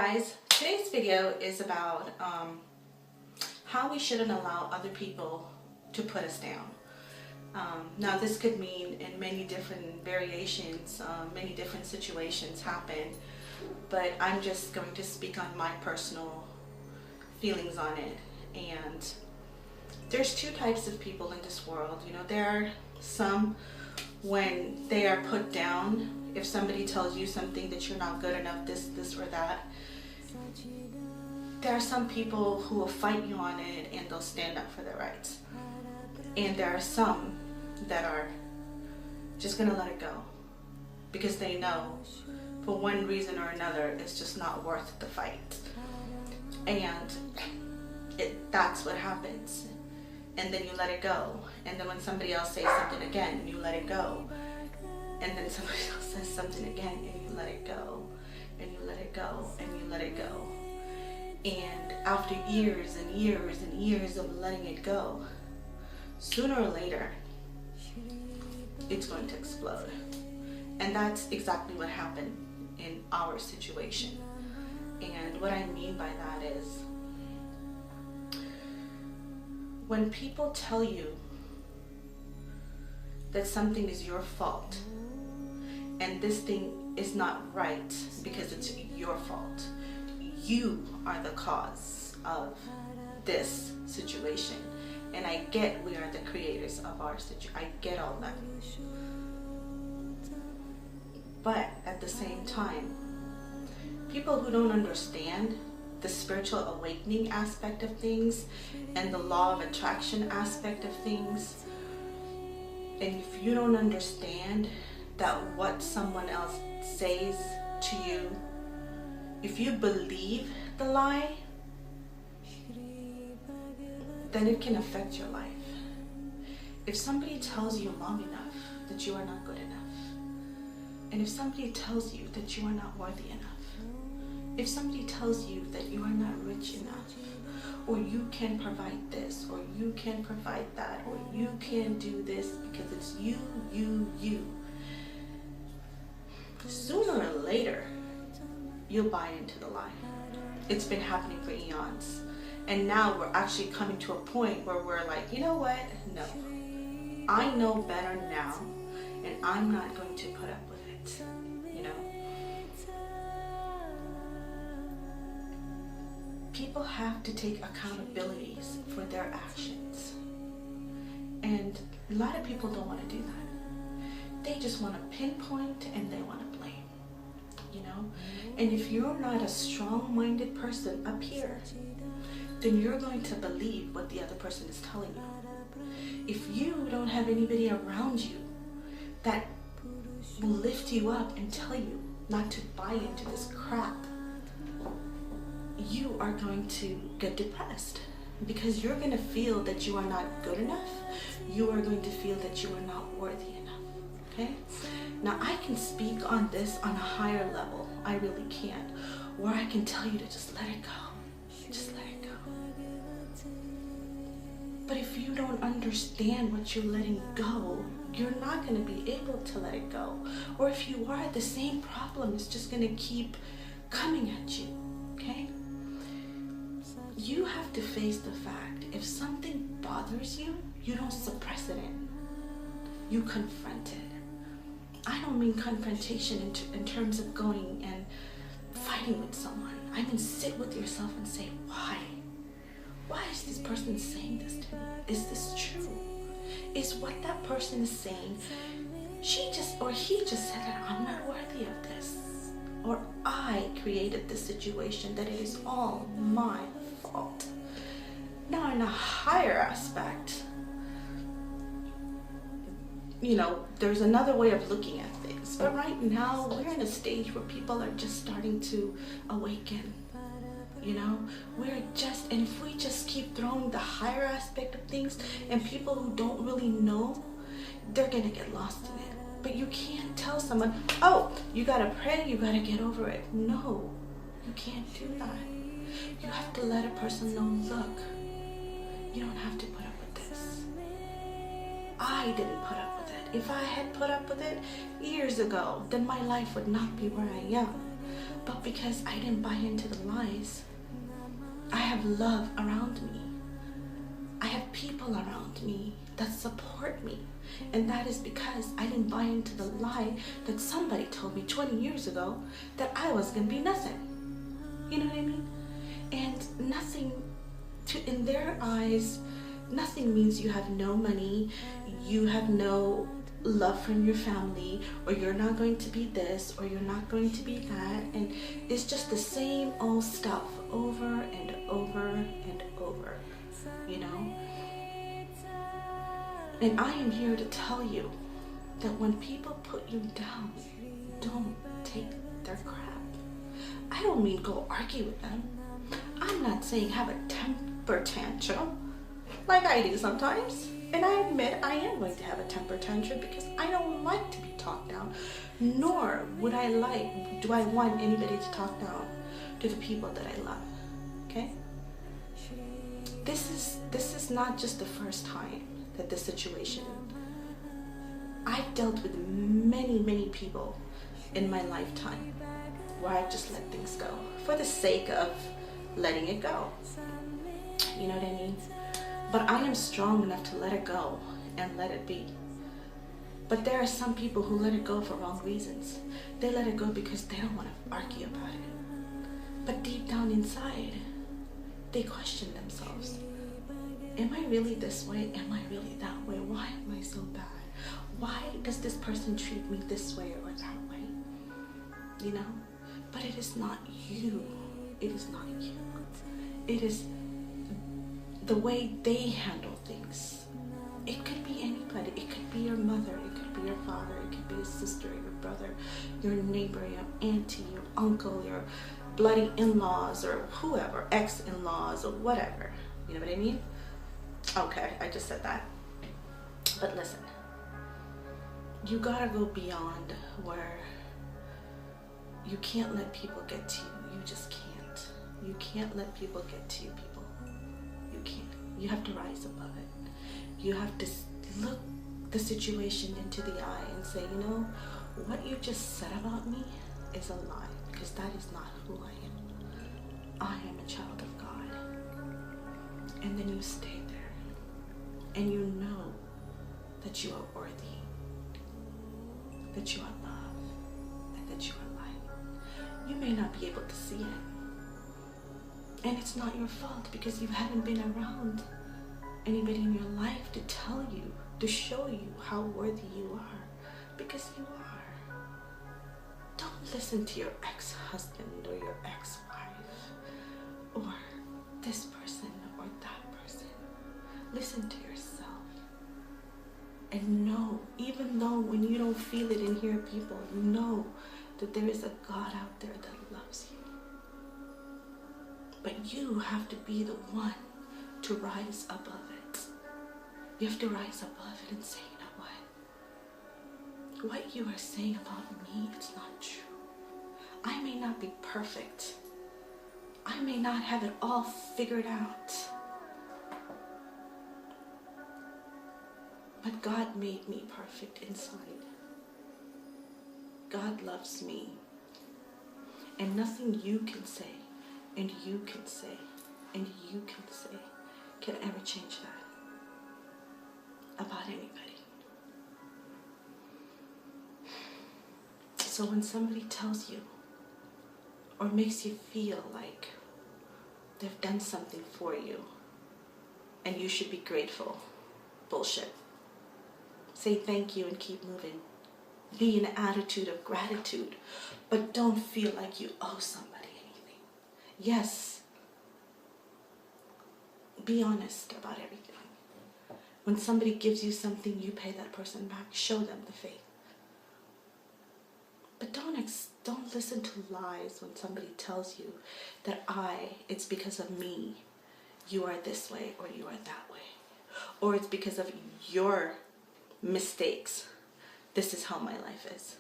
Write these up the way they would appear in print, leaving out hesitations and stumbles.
guys, today's video is about how we shouldn't allow other people to put us down. Now this could mean in many different variations, many different situations happen, but I'm just going to speak on my personal feelings on it. And there's two types of people in this world. You know, there are some when they are put down. If somebody tells you something that you're not good enough, this or that, there are some people who will fight you on it and they'll stand up for their rights. And there are some that are just gonna let it go because they know for one reason or another it's just not worth the fight. And that's what happens. And then you let it go. And then when somebody else says something again, you let it go. And then somebody else says something again and you let it go. And you let it go and you let it go. And after years and years and years of letting it go, sooner or later, it's going to explode. And that's exactly what happened in our situation. And what I mean by that is, when people tell you that something is your fault and this thing is not right because it's your fault, you are the cause of this situation. And I get we are the creators of our situation. I get all that. But at the same time, people who don't understand the spiritual awakening aspect of things and the law of attraction aspect of things, and if you don't understand that what someone else says to you, if you believe the lie, then it can affect your life. If somebody tells you long enough that you are not good enough, and if somebody tells you that you are not worthy enough, if somebody tells you that you are not rich enough, or you can provide this, or you can provide that, or you can do this because it's you, sooner or later, you'll buy into the lie. It's been happening for eons. And now we're actually coming to a point where we're like, you know what? No. I know better now, and I'm not going to put up with it. You know? People have to take accountabilities for their actions. And a lot of people don't want to do that. They just want to pinpoint and they want to blame. You know? And if you're not a strong-minded person up here, then you're going to believe what the other person is telling you. If you don't have anybody around you that will lift you up and tell you not to buy into this crap, you are going to get depressed because you're going to feel that you are not good enough. You are going to feel that you are not worthy enough. Okay? Now I can speak on this on a higher level. I really can. Where I can tell you to just let it go. Just let it go. But if you don't understand what you're letting go, you're not going to be able to let it go. Or if you are, the same problem is just going to keep coming at you. Okay? You have to face the fact, if something bothers you, you don't suppress it in. You confront it. I don't mean confrontation in terms of going and fighting with someone. I mean sit with yourself and say, why? Why is this person saying this to me? Is this true? Is what that person is saying, she just or he just said that I'm not worthy of this? Or I created this situation, that it is all my fault? Now in a higher aspect, you know, there's another way of looking at things. But right now, we're in a stage where people are just starting to awaken. You know, and if we just keep throwing the higher aspect of things, and people who don't really know, they're gonna get lost in it. But you can't tell someone, oh, you gotta pray, you gotta get over it. No, you can't do that. You have to let a person know, look, you don't have to put up with this. I didn't put up with it. If I had put up with it years ago, then my life would not be where I am. But because I didn't buy into the lies, I have love around me. I have people around me that support me. And that is because I didn't buy into the lie that somebody told me 20 years ago that I was going to be nothing. You know what I mean? And nothing, in their eyes, nothing means you have no money, you have no love from your family, or you're not going to be this, or you're not going to be that. And it's just the same old stuff over and over and over, you know? And I am here to tell you that when people put you down, don't take their crap. I don't mean go argue with them. I'm not saying have a temper tantrum like I do sometimes. And I admit I am going to have a temper tantrum because I don't like to be talked down, nor do I want anybody to talk down to the people that I love, okay? This is not just the first time that this situation, I've dealt with many people in my lifetime where I've just let things go for the sake of letting it go. You know what I mean? But I am strong enough to let it go and let it be. But there are some people who let it go for wrong reasons. They let it go because they don't want to argue about it. But deep down inside, they question themselves. Am I really this way? Am I really that way? Why am I so bad? Why does this person treat me this way or that way? You know? But it is not you. It is not you. It is the way they handle things. It could be anybody. It could be your mother. It could be your father. It could be your sister, your brother, your neighbor, your auntie, your uncle, your bloody in-laws, or whoever, ex-in-laws, or whatever. You know what I mean? Okay, I just said that. But listen, you gotta go beyond where you can't let people get to you. You just can't. You can't let people get to you, people. You can't. You have to rise above it. You have to look the situation into the eye and say, you know, what you just said about me is a lie, because that is not who I am. I am a child of God. And then you stay there. And you know that you are worthy, that you are loved, and that you are light. You may not be able to see it. And it's not your fault because you haven't been around anybody in your life to tell you, to show you how worthy you are. Because you are. Don't listen to your ex-husband or your ex-wife or this person or that person. Listen to yourself. And know, even though when you don't feel it and hear people, know that there is a God out there that loves you. But you have to be the one to rise above it. You have to rise above it and say, you know what? What you are saying about me, it's not true. I may not be perfect. I may not have it all figured out. But God made me perfect inside. God loves me. And nothing you can say, and you can say, and you can say, can ever change that about anybody. So when somebody tells you or makes you feel like they've done something for you and you should be grateful, bullshit. Say thank you and keep moving. Be in an attitude of gratitude, but don't feel like you owe somebody anything. Yes, be honest about everything. When somebody gives you something, you pay that person back. Show them the faith. But don't listen to lies when somebody tells you that it's because of me, you are this way or you are that way. Or it's because of your mistakes. This is how my life is.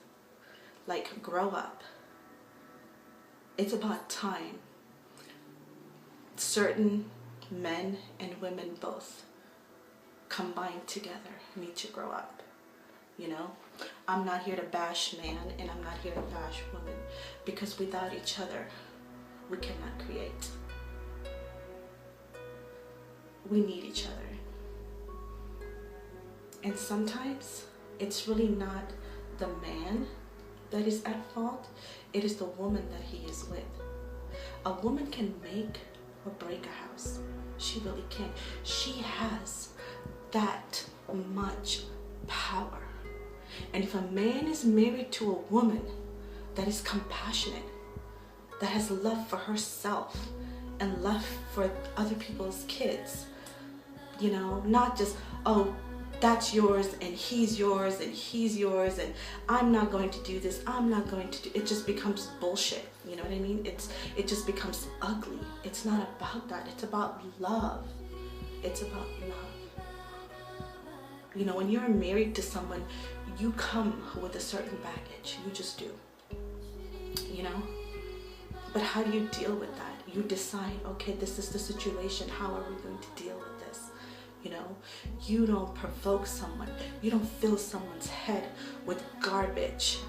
Like, grow up. It's about time. Certain men and women both combined together need to grow up, you know? I'm not here to bash man, and I'm not here to bash woman, because without each other, we cannot create. We need each other. And sometimes it's really not the man that is at fault, it is the woman that he is with. A woman can make or break a house. She really can. She has that much power. And if a man is married to a woman that is compassionate, that has love for herself and love for other people's kids, you know, not just, oh, that's yours and he's yours and he's yours and I'm not going to do this, I'm not going to do it. Just becomes bullshit, you know what I mean? It just becomes ugly. It's not about that. It's about love. It's about love. You know, when you're married to someone, you come with a certain baggage. You just do, you know? But how do you deal with that? You decide, okay, this is the situation. How are we going to deal with this? You know, you don't provoke someone. You don't fill someone's head with garbage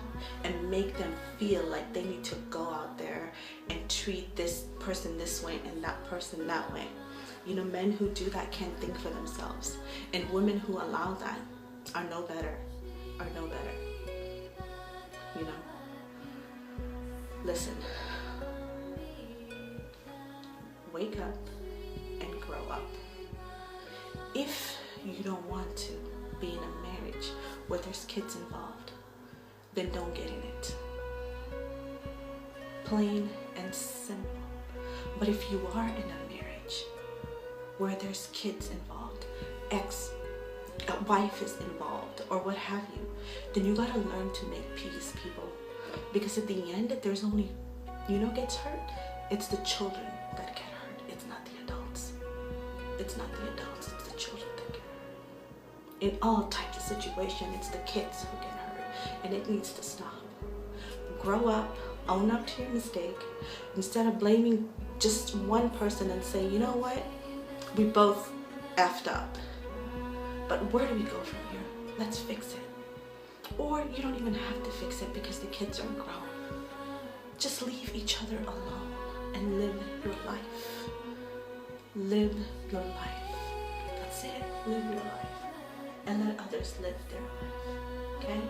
and make them feel like they need to go out there and treat this person this way and that person that way. You know, men who do that can't think for themselves. And women who allow that are no better. Are no better. You know? Listen. Wake up and grow up. If you don't want to be in a marriage where there's kids involved, then don't get in it. Plain and simple. But if you are in a marriage where there's kids involved, wife is involved, or what have you, then you gotta learn to make peace, people. Because at the end, there's only, you know, gets hurt, it's the children that get hurt. It's not the adults. It's not the adults, it's the children that get hurt. In all types of situations, it's the kids who get hurt, and it needs to stop. Grow up, own up to your mistake, instead of blaming just one person and say, you know what, we both effed up. But where do we go from here? Let's fix it. Or you don't even have to fix it because the kids are grown. Just leave each other alone and live your life. Live your life. That's it. Live your life. And let others live their life. Okay?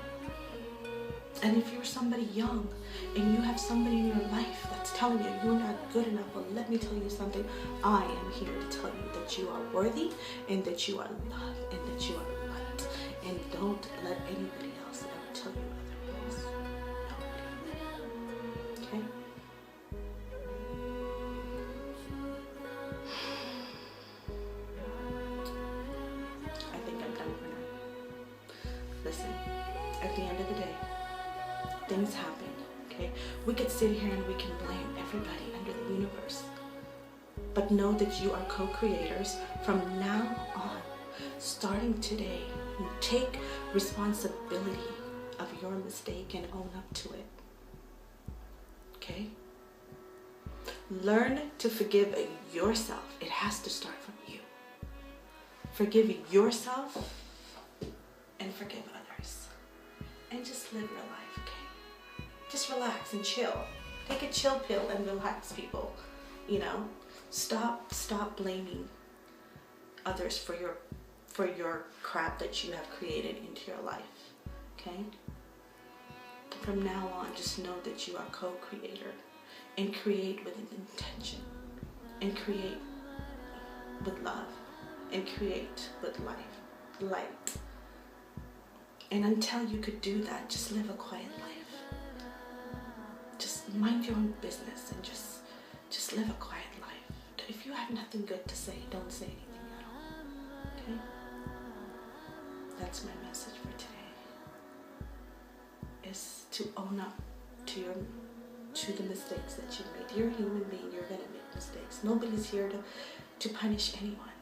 And if you're somebody young and you have somebody in your life that's telling you you're not good enough, well, let me tell you something. I am here to tell you that you are worthy and that you are loved and that you are light. And don't let anybody else ever tell you otherwise. Nobody. Okay? I think I'm done for now. Listen, at the end of the day, things happen, okay? We could sit here and we can blame everybody under the universe. But know that you are co-creators from now on. Starting today, take responsibility of your mistake and own up to it. Okay? Learn to forgive yourself. It has to start from you. Forgive yourself and forgive others. And just live your life, okay? Just relax and chill. Take a chill pill and relax, people. You know? Stop blaming others for your crap that you have created into your life. Okay? From now on, just know that you are co-creator and create with an intention and create with love and create with light. And until you could do that, just live a quiet life. Just mind your own business and just live a quiet life. If you have nothing good to say, don't say anything at all. Okay? That's my message for today. Is to own up to the mistakes that you made. You're a human being, you're gonna make mistakes. Nobody's here to punish anyone.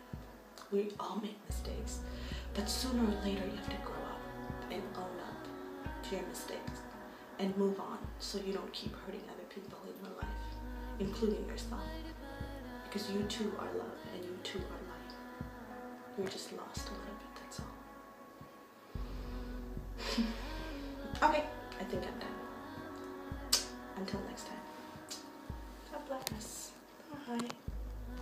We all make mistakes. But sooner or later you have to grow up and own up to your mistakes and move on so you don't keep hurting other people in your life, including yourself. Because you too are love and you too are light. You're just lost a little bit, that's all. Okay, I think I'm done. Until next time. God bless. Bye.